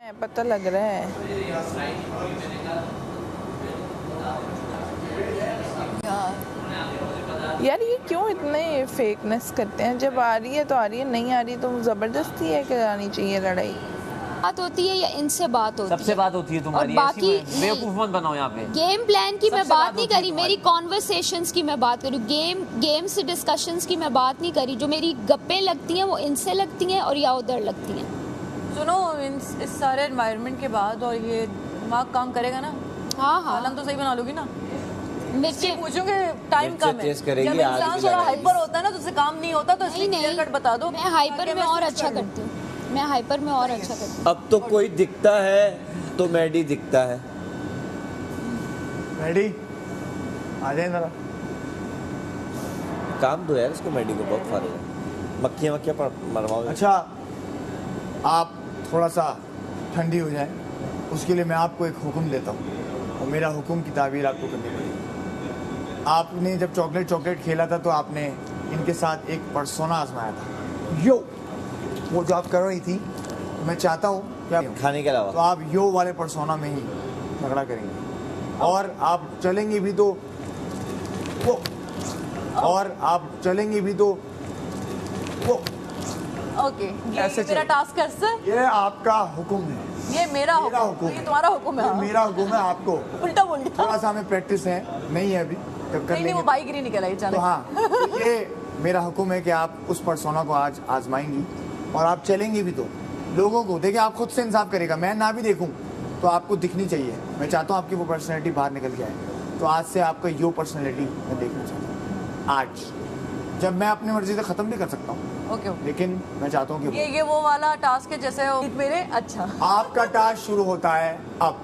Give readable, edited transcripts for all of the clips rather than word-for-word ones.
पता लग रहा है यार ये क्यों इतने फेकनेस करते हैं। जब आ रही है तो आ रही है, नहीं आ रही तो जबरदस्ती है कि आनी चाहिए लड़ाई। बात होती है या इनसे बात होती है? सबसे बात होती है तुम्हारी। और बाकी बेवकूफ मत बनाओ यहाँ पे। गेम प्लान की मैं बात नहीं करी, मेरी कॉन्वर्सेशंस की मैं बात करूँ, गेम से डिस्कशंस की मैं बात नहीं करी। जो मेरी गप्पे लगती हैं वो इनसे लगती हैं और या उधर लगती हैं। सुनो, इस सारे एनवायरनमेंट के बाद और ये दिमाग काम करेगा ना? हाँ हाँ, हालत तो सही बना लोगी ना? मिर्ची पूछूंगे टाइम कम है। जब इंसान थोड़ा हाइपर होता है ना तो उससे काम नहीं होता, तो इसलिए क्लियर कट बता दो। मैं हाइपर में और अच्छा करती हूँ, मैं हाइपर में और अच्छा करती हूँ। अब तो कोई दिखता है तो मैडी दिखता है। मैडी आ जाए जरा। काम दो यार इसको, मैडी को बहुत फायदा है। मक्खियाँ मरवाओ। अच्छा, आप थोड़ा सा ठंडी हो जाए, उसके लिए मैं आपको एक हुक्म देता हूँ और मेरा हुक्म की ताबीर आपको करनी पड़ेगी। आपने जब चॉकलेट खेला था तो आपने इनके साथ एक पर्सोना आजमाया था, यो। वो जो आप कर रही थी, मैं चाहता हूँ कि आप खाने के अलावा तो आप यो वाले पर्सोना में ही झगड़ा करेंगे और आप चलेंगे भी तो वो, और आप चलेंगे भी तो वो। ओके, ये मेरा टास्क है सर। ये आपका हुक्म है। ये मेरा हुक्म, ये तुम्हारा हुक्म है। मेरा हुक्म है आपको। उल्टा बोल दिया। थोड़ा सा हमें प्रैक्टिस है, नहीं है अभी, जब कर नहीं, लेंगे वो बाईगिरी निकल आई। तो हाँ, ये मेरा हुक्म है कि आप उस पर्सोना को आज आजमाएंगी और आप चलेंगी भी तो लोगों को देखिए, आप खुद से इंसाफ करेगा। मैं ना भी देखूं तो आपको दिखनी चाहिए। मैं चाहता हूँ आपकी वो पर्सनैलिटी बाहर निकल के आए, तो आज से आपका यो पर्सनैलिटी मैं देखना चाहता हूँ। आज जब मैं अपनी मर्जी से ख़त्म भी कर सकता हूँ, ओके, लेकिन मैं चाहता हूँ कि ये वो वाला टास्क है जैसे मेरे। अच्छा, आपका टास्क शुरू होता है अब।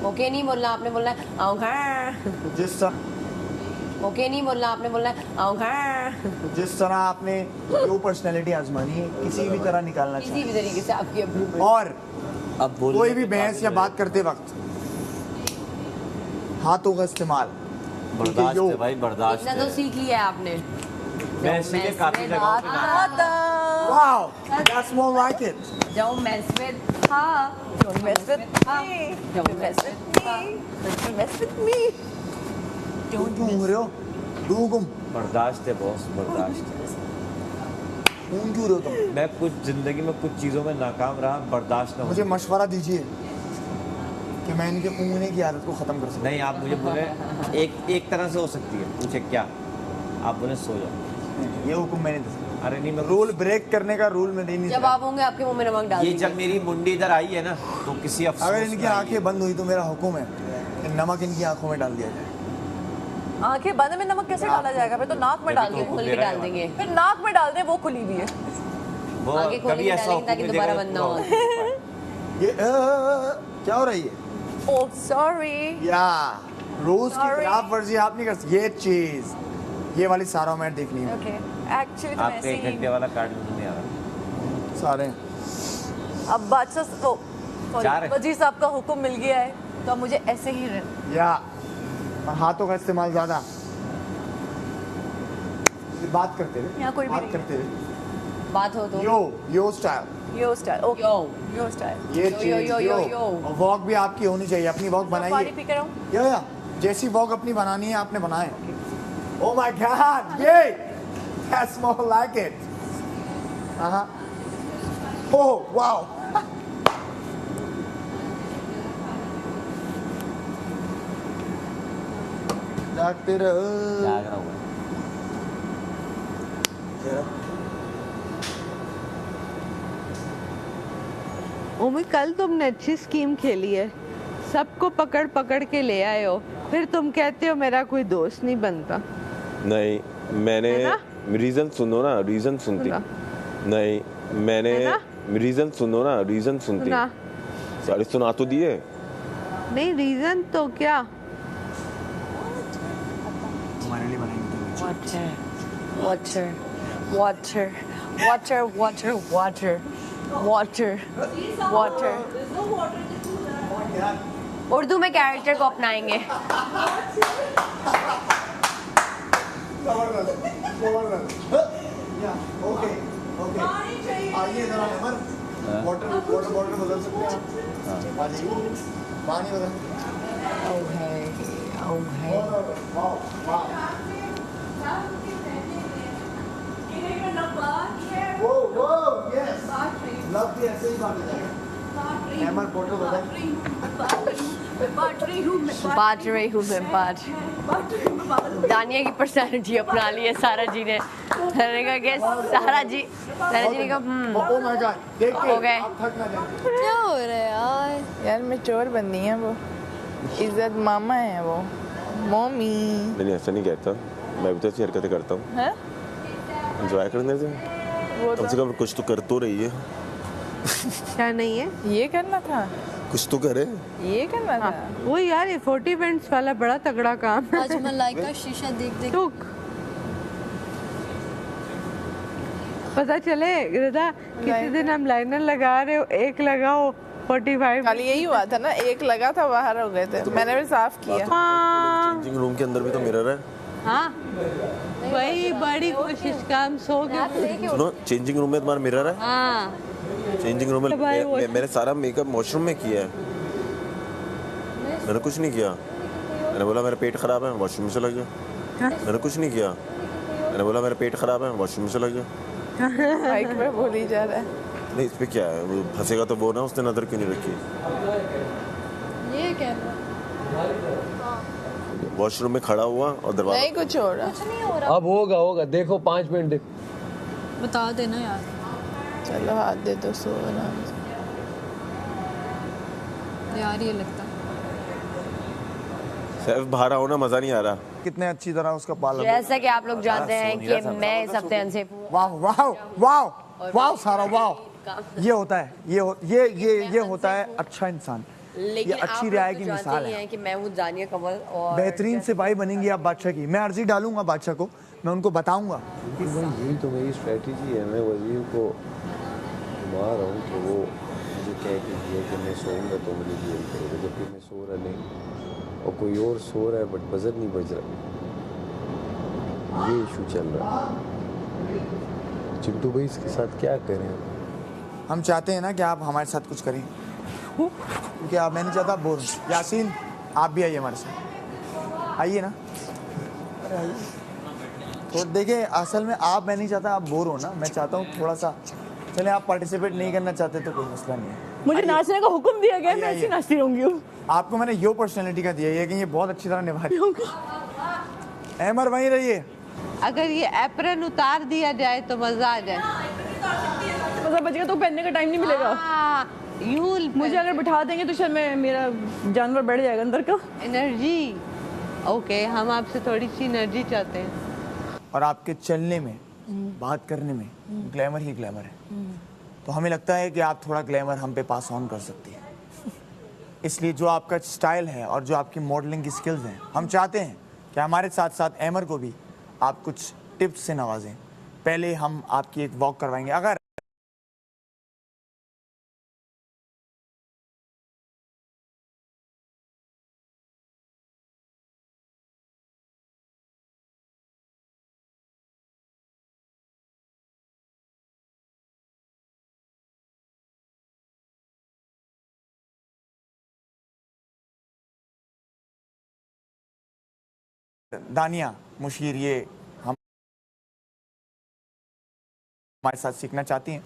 ओके नहीं बोलना, आपने बोलना है आओ हाँ। जिस तरह ओके नहीं बोलना, आपने बोलना है आओ हाँ। जिस तरह आपने यो पर्सनैलिटी आजमानी है, किसी भी तरह निकालना किसी चाहिए। भी तरीके से आपकी अपनी और अब कोई भी बहस या बात करते वक्त हाथों का इस्तेमाल बर्दाश्त है भाई, बर्दाश्त इतना तो है। सीख लिया आपने। मैं इसीलिए काफी जगहों पे Wow, that's more like it. जाओ मैस में हाँ, Don't mess with me. Don't mess with me. Don't mess with me. तुम क्यों घूम रहे हो? क्यों घूम? बर्दाश्त है बॉस, बर्दाश्त है। घूम क्यों रहे हो तुम? मैं कुछ जिंदगी में कुछ चीजों में नाकाम रहा, बर्दाश्त ना हो। मुझे मशवरा दीजिए कि मैं इनके ऊँगने की आदत को खत्म कर सकूं। नहीं, आप मुझे बोले एक तरह से हो सकती है। पूछे क्या? आप बोले सो जाओ। ये हुक्म मैंने दिया। अरे नहीं, मैं रूल ब्रेक करने का रूल में नहीं। जब आप होंगे आपके मुंह में नमक डाल ये देंगे। जब मेरी मुंडी इधर आई है ना, तो किसी अफसोस अगर इनकी में आई आंखें बंद हुई तो मेरा हुक्म है कि नमक इनकी आंखों में डाल दिया जाए। आंखें बंद में नमक कैसे डाला जाएगा? फिर तो नाक में डाल तो दे। खोल के डाल देंगे। फिर नाक में डाल दे, वो खुली भी है। वो आगे खोल कभी के ऐसा डालेंगे ताकि हुक्म दोबारा देगा बंद ना तो हो। ये क्या हो रही है? Oh, sorry. या रोज की Sorry. खिलाफ वर्जी आप नहीं कर सकते। ये चीज, ये वाली सारा मैच देखनी है। Okay. Actually तो आपका ऐसे 1 ही। घंटे वाला कार्ड मुझे नहीं आ रहा। सारे अब बादशाह जा रहे। वजी साहब का हुक्म मिल गया है, तो अब मुझे ऐसे ही रहना। या और हाथों का इस्तेमाल ज्यादा। बात करते हुए, यहाँ कोई भी बात नहीं करते हुए। बात हो तो यो स्टाइल, यो स्टाइल। ओके, यो यो स्टाइल। ये यो, चीज यो, यो, यो, यो। और वॉक भी आपकी होनी चाहिए। अपनी वॉक पानी बनाइए। पी कर आऊँ? या जैसी वॉक अपनी बनानी है आपने बनाए। ओह माय गॉड, ये that's more like it. Oh wow, जागते रहो। जाग रहा हूँ। उम्मीद कल तुमने अच्छी स्कीम खेली है, सबको पकड़ पकड़ के ले आए हो, फिर तुम कहते हो मेरा कोई दोस्त नहीं बनता। नहीं, मैंने है ना? रीजन सुनो ना, रीजन सुनती। सुना। नहीं, मैंने है ना? रीजन सुनो ना, रीजन सुनती। सुना सारे सुना तो दिए। नहीं, रीजन तो क्या? हमारे लिए बनाएंगे। Water, water, water, water, water, water, water. Urdu में कैरेक्टर को अपनाएंगे। ओके, आइए जरा अमर, वाटर वाटर बॉटल बदल सकते हैं आप? आ जाइए, पानी बदल। Yes. Love भी ऐसे ही बात है। हैमर बॉटल बदल। बांट रही हूँ मैं बांट। दानिया की पर्सनालिटी अपना ली है सारा जी ने। मैंने कहा कि सारा जी ने कहा ओ माय गॉड, देख के हो गए। आप थक ना जाए। क्या हो रहा है यार? यार मैं चोर बंदी है वो, इज्जत मामा है वो, मम्मी। नहीं ऐसा नहीं कहता, मैं भी तो ऐसी हरकतें करता हूँ। हैं? एंजॉय करने से वो कम से कम कुछ तो कर तो रही है। क्या नहीं है? ये करना था, कुछ तो करे। ये करना था। वो यार ये 40 मिनट्स वाला बड़ा तगड़ा काम है। आज मलाइका शीशा देख देख टुक पता चले रिदा, किसी दिन हम लाइनर लगा रहे हो, एक लगाओ 45। कल यही हुआ था ना, एक लगा था बाहर हो गए थे, मैंने भी साफ किया। हाँ चेंजिंग रूम के अंदर भी तो मिरर है। हाँ वही बड़ी कोशिश काम सो गए। सुनो, चेंजिंग रूम में तुम्हारा मिरर है। हाँ चेंजिंग रूम में मैंने सारा मेकअप वॉशरूम में किया है, मैंने कुछ नहीं किया। मैंने बोला मेरा पेट खराब है, वॉशरूम में चला गया। मैंने कुछ नहीं किया, मैंने बोला मेरा पेट खराब है, वॉशरूम में चला गया। माइक पे बोल ही जा रहा है। नहीं इस पे क्या है, वो फंसेगा तो वो ना, उसने नजर क्यों नहीं रखी। ये क्या है? वॉशरूम में खड़ा हुआ और दरवाजा नहीं कुछ हो रहा। कुछ नहीं हो रहा, अब होगा देखो 5 मिनट देखो। बता देना यार। चलो हाथ दे दो, सो ना। यार ये लगता सिर्फ बाहर आओ ना, मजा नहीं आ रहा। कितने अच्छी तरह उसका पालन। जैसा कि आप लोग जानते हैं कि मैं इस हफ्ते से वाह वाह वाह वाह सारा वाह। ये होता है, ये होता है अच्छा इंसान। लेकिन ये अच्छी आप राय लोग की तो जानते मिसाल ही है। हैं कि मैं वो जानिया कंवल और बेहतरीन सिपाही बनेंगी आप बादशाह की। मैं अर्जी डालूंगा बादशाह को, मैं उनको बताऊंगा। यही तो मेरी स्ट्रेटजी है। मैं वजीर को घुमा रहा हूँ कि वो मुझे कह के दिया कि मैं सोऊंगा तो मुझे जेल करेगा, जबकि मैं सो रहा नहीं और कोई और सो रहा है, बट बजर नहीं बज रहा। ये इशू चल रहा है। चिंटू भाई इसके साथ क्या करें? हम चाहते हैं ना कि आप हमारे साथ कुछ करें, क्योंकि आप, मैं नहीं चाहता बोर हो। यासीन आप भी आइए हमारे साथ, आइए ना। अरे आइए तो देखिए, असल में आप, मैं नहीं चाहता आप बोर हो ना, मैं चाहता हूँ थोड़ा सा। चले आप पार्टिसिपेट नहीं करना चाहते तो कोई मसला नहीं है। मुझे नाचने का हुक्म दिया गया, मैं ऐसी नाचती रहूंगी। आपको मैंने यो पर्सनैलिटी का दिया है कि ये बहुत अच्छी तरह निभा रही होगी। अहमर वहीं रहिए। अगर ये एप्रन उतार दिया जाए तो मजा आ जाए। मजा बचेगा तो पहनने का टाइम नहीं मिलेगा। मुझे अगर बिठा देंगे तो शायद मेरा जानवर बढ़ जाएगा अंदर का। एनर्जी ओके, हम आपसे थोड़ी सी एनर्जी चाहते हैं। और आपके चलने में, बात करने में ग्लैमर ही ग्लैमर है, तो हमें लगता है कि आप थोड़ा ग्लैमर हम पे पास ऑन कर सकती है। इसलिए जो आपका स्टाइल है और जो आपकी मॉडलिंग की स्किल्स हैं, हम चाहते हैं कि हमारे साथ साथ अहमर को भी आप कुछ टिप्स से नवाजें। पहले हम आपकी एक वॉक करवाएंगे। अगर दानिया मुशीर ये हम हमारे साथ सीखना चाहती हैं,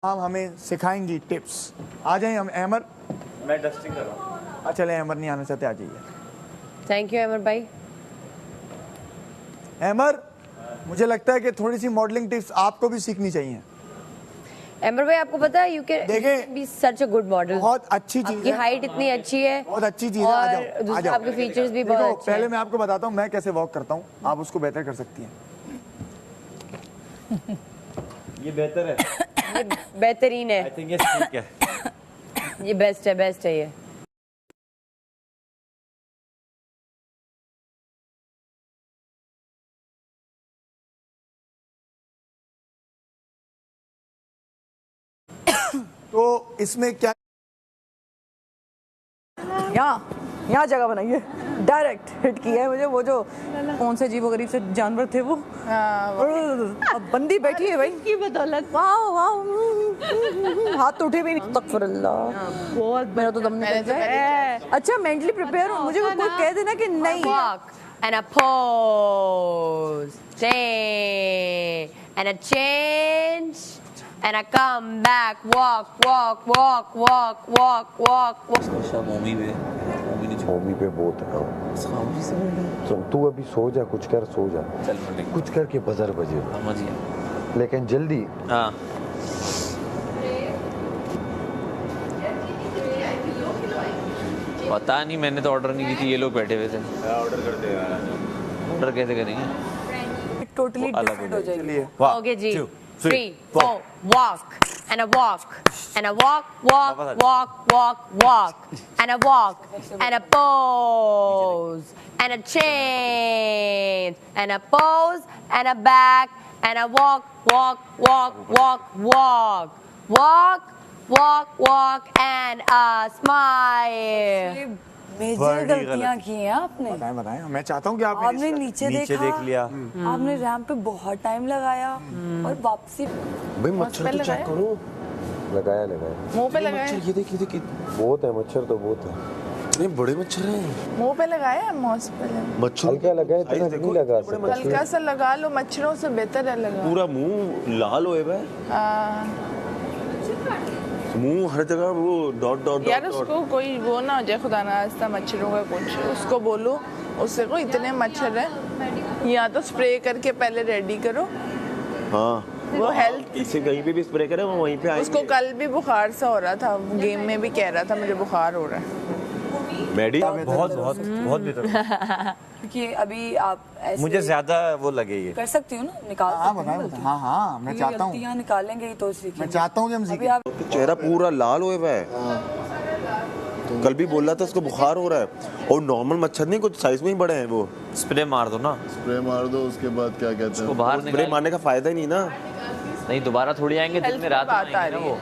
आप हमें सिखाएंगी टिप्स। आ जाएं हम। अहमर, मैं डस्टिंग कर रहा हूँ। चले अहमर नहीं आना चाहते, आ जाइए। थैंक यू अमर भाई। अहमर, मुझे लगता है कि थोड़ी सी मॉडलिंग टिप्स आपको भी सीखनी चाहिए। अमर भाई आपको पता है you can be such a good model. बहुत अच्छी चीज आपकी है। हाइट इतनी अच्छी है, बहुत अच्छी चीज है। आ और जाओ, आ दूसरा जाओ। आपके फीचर्स भी देखो, बहुत अच्छे पहले हैं। मैं आपको बताता हूँ मैं कैसे वॉक करता हूँ, आप उसको बेहतर कर सकती हैं। ये बेहतर है। ये बेहतरीन है। आई थिंक ये ठीक है। ये बेस्ट है ये। तो इसमें क्या, यहाँ जगह बनाइए, डायरेक्ट हिट किया है मुझे। वो जो कौन से अजीब गरीब से जानवर थे वो, अब बंदी बैठी है भाई की बदौलत। वाह वाह। हाथ तो उठे भी नहीं। अस्तगफुरुल्लाह, बहुत मेरा तो दम निकल गया। अच्छा मेंटली प्रिपेयर हो, मुझे कोई कह देना कि नहीं। Walk and a pose, change and a change and a come back, walk, walk, walk, walk, walk, walk, walk. Homi पे बहुत है। सुन तू अभी सो जा, कुछ कर सो जा, कुछ करके बजर बजे, लेकिन जल्दी। हाँ पता नहीं, मैंने तो ऑर्डर नहीं की थी, ये लोग बैठे हुए थे। ऑर्डर करते हैं, ऑर्डर कैसे करेंगे? टोटली डिफरेंट हो जाएगी। Okay, G. 3, 4, walk and a walk and a walk, walk, walk, walk, walk and a walk and a pose and a change and a pose and a back and a walk, walk, walk, walk, walk, walk, walk, walk and a smile. Major गलतियां की हैं आपने। बताएं, मैं चाहता हूँ कि आपने नीचे नीचे देख लिया। आपने रैंप पे बहुत टाइम लगाया और वापसी भाई मच्छर तो चेक करो। लगाया मुंह पे लगाया, ये देख बहुत है मच्छर, तो बहुत है। इतने बड़े मच्छर हैं। मुंह पे लगाया, मौस पे मच्छर हल्का लगाया, इतना नहीं लगा सकते। हल्का सा लगा लो, मच्छरों से बेहतर है लगा। पूरा मुंह लाल होए हुआ है, मुंह हर जगह वो डॉट डॉट यार उसको कोई वो ना हो जाए खुदा ना खास्ता मच्छरों का कुछ, उसको बोलो, उससे को इतने मच्छर है, या तो स्प्रे करके पहले रेडी करो। हाँ वो हेल्थ इसे कहीं पे भी स्प्रे करे वो वहीं पे आएंगे। उसको कल भी बुखार सा हो रहा था, गेम में भी कह रहा था मुझे बुखार हो रहा है। मेडी बहुत बहुत बहुत बेहतर, क्योंकि अभी आप ऐसे मुझे ज्यादा वो लगे ये। कर सकती हो ना, निकाल सकती हो। हाँ मैं चाहता हूँ, गलतियां निकालेंगे ही तो सीखेंगे। मैं चाहता हूँ कि हम अभी सीखें। आप चेहरा पूरा लाल हुआ है। कल भी बोल रहा था उसको बुखार हो रहा है, और नॉर्मल मच्छर नहीं, कुछ साइज में ही बड़े हैं। वो स्प्रे मार दो ना, स्प्रे मार दो, उसके बाद क्या कहते उसको हैं, बाहर स्प्रे निकाल। मारने का फायदा ही नहीं ना। नहीं दोबारा थोड़ी आएंगे, दिन में रात में बात आ आएंगे ना रही वो।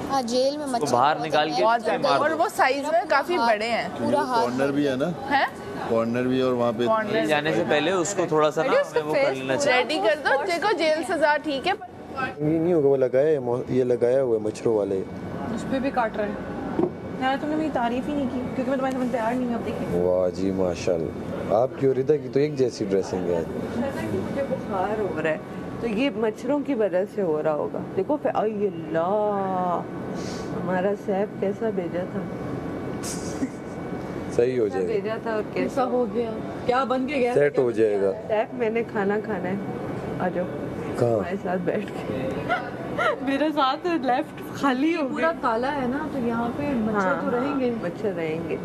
हाँ जेल में उसको मच्छर बाहर निकाल के बहुत स्प्रे ज्यादा, मार और दो। वो साइज में काफी बड़े हैं। पूरा हाथ कॉर्नर भी है ना, हैं कॉर्नर भी, और वहाँ पे जेल जाने से पहले उसको थोड़ा सा ना हमें वो कर लेना चाहिए। रेडी कर दो, देखो जेल सजा ठीक है। ये नहीं होगा, वो लगाया है, ये लगाया हुआ है मच्छरों वाले। उस पे भी काट रहे हैं यार। तुमने मेरी तारीफ ही नहीं की, क्योंकि मैं तुम्हारे सामने तैयार नहीं हूँ। अब देखिए वाह जी माशाल्लाह, आपकी और रिदा की तो एक जैसी ड्रेसिंग है। मुझे बुखार हो रहा है, तो ये मच्छरों की वजह से हो रहा होगा। देखो फिर अल्लाह, हमारा सैफ कैसा भेजा था, सही हो जाएगा, भेजा था और कैसा हो गया, क्या बन के गया, सेट हो जाएगा। सैफ मैंने खाना खाना है, आ जाओ हमारे साथ बैठ के। मेरे साथ लेफ्ट खाली हो पूरा काला है ना, तो यहाँ पे मच्छर तो रहेंगे। मच्छर रहेंगे,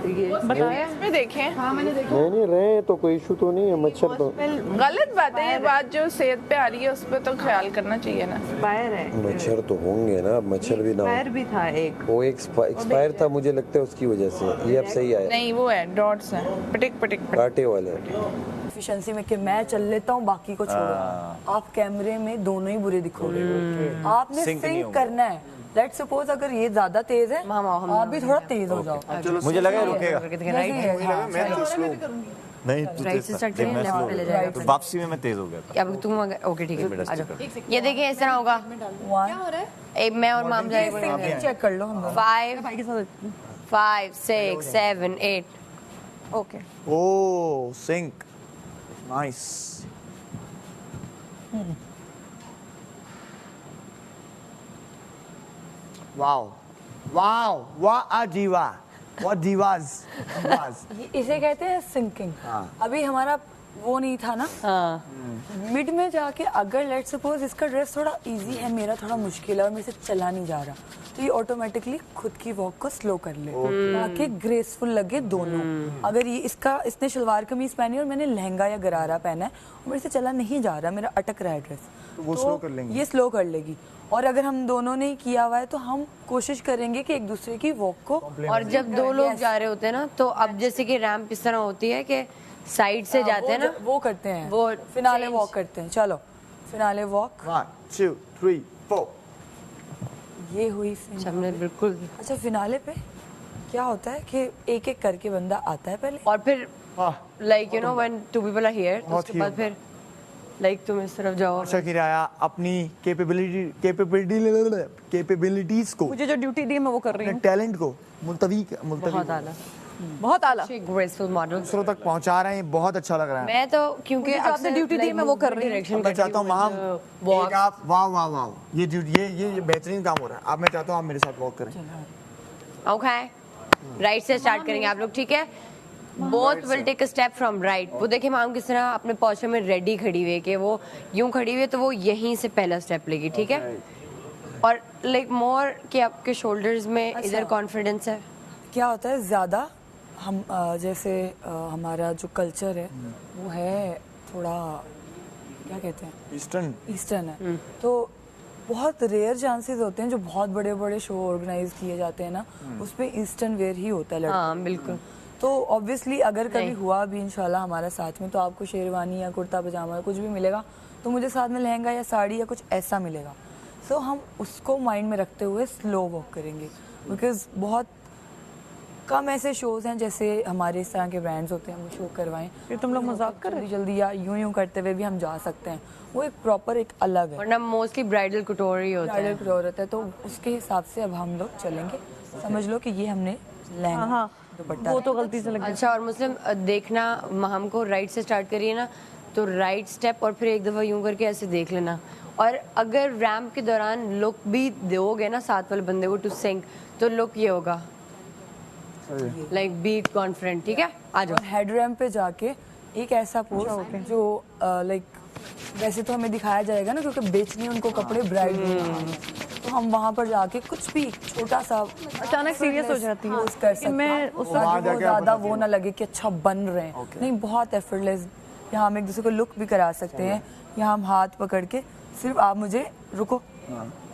तो ये बताया इसमें देखें। हाँ मैंने देखा। नहीं रहे तो कोई इशू तो नहीं है, मच्छर तो गलत बात है ये बात, जो सेहत पे आ रही है उस पर तो ख्याल करना चाहिए ना। एक्सपायर है, मच्छर तो होंगे ना, मच्छर भी ना एक्सपायर भी था एक, वो एक्सपायर था, मुझे लगता है उसकी वजह से ये अब सही आया। नहीं वो है डॉट्स हैं, पटिक पटिक कांटे वाले। एफिशिएंसी में कि मैं चल लेता हूँ बाकी को छोड़ो। आप कैमरे में दोनों ही बुरे दिखोगे, आपने सिंक करना है। लेट्स सपोज अगर ये ज्यादा तेज है, आप भी थोड़ा तेज हो जाओ। मुझे लगा रुकेगा, नहीं तो वापसी में मैं तेज हो गया था। अब तुम ओके ठीक है, आ जाओ। ये देखिए इस तरह होगा, क्या हो रहा है? मैं और माम जाएंगे। चेक कर लो हम दोनों। 5 6 7 8 ओके। ओ सिंक, नाइस। वाओ वाओ, वाह जीवा, व्हाट दीवाज। इसे कहते हैं सिंकिंग। अभी हमारा वो नहीं था ना, मिड में जाके अगर लेट्स सपोज इसका ड्रेस थोड़ा इजी है, मेरा थोड़ा मुश्किल है और मेरे से चला नहीं जा रहा, तो ये ऑटोमेटिकली खुद की वॉक को स्लो कर ले ताकि ग्रेसफुल लगे दोनों। अगर ये इसने शलवार कमीज पहनी और मैंने लहंगा या गरारा पहना है और मेरे से चला नहीं जा रहा, मेरा अटक रहा है ड्रेस, तो वो स्लो कर लेंगे, ये स्लो कर लेगी। और अगर हम दोनों ने किया हुआ है तो हम कोशिश करेंगे कि एक दूसरे की वॉक को, और जब दो लोग जा रहे होते हैं ना, तो अब जैसे कि रैंप इस तरह होती है कि साइड से जाते हैं ना, वो करते हैं, वो फिनाले वॉक करते हैं। चलो फिनाले वॉक, 1 2 3 4। ये हुई हमने बिल्कुल। अच्छा फिनाले पे क्या होता है कि एक एक करके बंदा आता है पहले, और फिर like you know when 2 people are here, तो उसके बाद फिर लाइक तुम इस तरफ जाओ। शकीराया अपनी कैपेबिलिटीज को, मुझे जो ड्यूटी दी है मैं वो कर रही हूँ, टैलेंट को मुलतवी बहुत आला ग्रेसफुल मॉडल दूसरों तक पहुंचा रहे हैं। बहुत अच्छा लग रहा है। मैं तो क्योंकि आपने ड्यूटी दी मैं वो कर रही हूँ। मैं चाहता हूँ माम एक आप वाह वाह वाह ये बेहतरीन काम हो रहा है। अब मैं चाहता हूँ आप मेरे साथ वॉक करें। ओके, राइट से स्टार्ट करेंगे आप लोग, ठीक है? Both will take a step from right. वो देखिए माम किस तरह अपने पोस्चर में रेडी खड़ी हुई है कि वो यूं खड़ी हुई है तो वो यहीं से पहला स्टेप लेगी, ठीक है? और लाइक मोर कि आपके शोल्डर्स में इधर कॉन्फिडेंस है। क्या होता है ज़्यादा हम जैसे हमारा जो कल्चर है वो है थोड़ा क्या कहते हैं ईस्टर्न है, तो बहुत रेयर चांसेस होते हैं जो बहुत बड़े बड़े शो ऑर्गेनाइज किए जाते हैं ना, उस पे ईस्टर्न वेयर ही होता है लड़का। हाँ बिल्कुल। तो ऑब्वियसली अगर कभी हुआ भी इंशाल्लाह हमारा साथ में, तो आपको शेरवानी या कुर्ता पजामा या कुछ भी मिलेगा, तो मुझे साथ में लहंगा या साड़ी या कुछ ऐसा मिलेगा। सो हम उसको माइंड में रखते हुए स्लो वॉक करेंगे, बिकॉज बहुत कम ऐसे शोज हैं जैसे हमारे इस तरह के ब्रांड्स होते हैं वो शो करवाएं। फिर तुम लोग मजाक कर रहे हो? जल्दी या यूं करते हुए भी हम जा सकते हैं, वो एक प्रॉपर एक अलग है, वरना मोस्टली ब्राइडल कटोरी होता है। ब्राइडल कटोरी होता है, तो उसके हिसाब से अब हम लोग चलेंगे। समझ लो कि ये हमने लहंगा दुपट्टा, वो तो गलती से लग गया। अच्छा, और मुस्लिम देखना हम को राइट से स्टार्ट करिए ना, तो राइट स्टेप और फिर एक दफ़ा यूं करके ऐसे देख लेना। और अगर रैम्प के दौरान लुक भी दोगे ना साथ वाले बंदे को टू सिंग, तो लुक ये होगा लाइक बी कॉन्फिडेंट, ठीक है? आ जाओ। हेड रैम्प पे जाके एक ऐसा पोज जो लाइक वैसे तो हमें दिखाया जाएगा ना, क्योंकि बेचने उनको कपड़े ब्राइड, तो हम वहाँ पर जाके कुछ भी छोटा सा अचानक सीरियस हो जाती है कर सकते हैं, उसका ज़्यादा वो ना लगे कि अच्छा बन रहे हैं, नहीं बहुत एफर्टलेस। यहाँ हम एक दूसरे को लुक भी करा सकते हैं। यहाँ हम हाथ पकड़ के, सिर्फ आप मुझे रुको,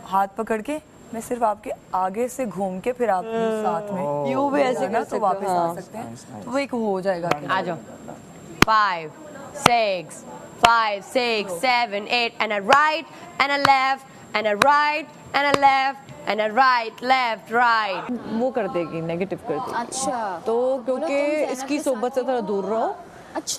हाथ पकड़ के मैं सिर्फ आपके आगे से घूम के फिर आप साथ में यूं भी ऐसे कर तो वापस आ सकते हैं, तो वो एक हो जाएगा। आ जाओ। 5 6 5 6 7 8 and a right and a left and a right and a left and a right left right। वो कर देगी, नेगेटिव कर देगी। अच्छा, तो क्योंकि इसकी सोबत से थोड़ा दूर रहो। अच्छा।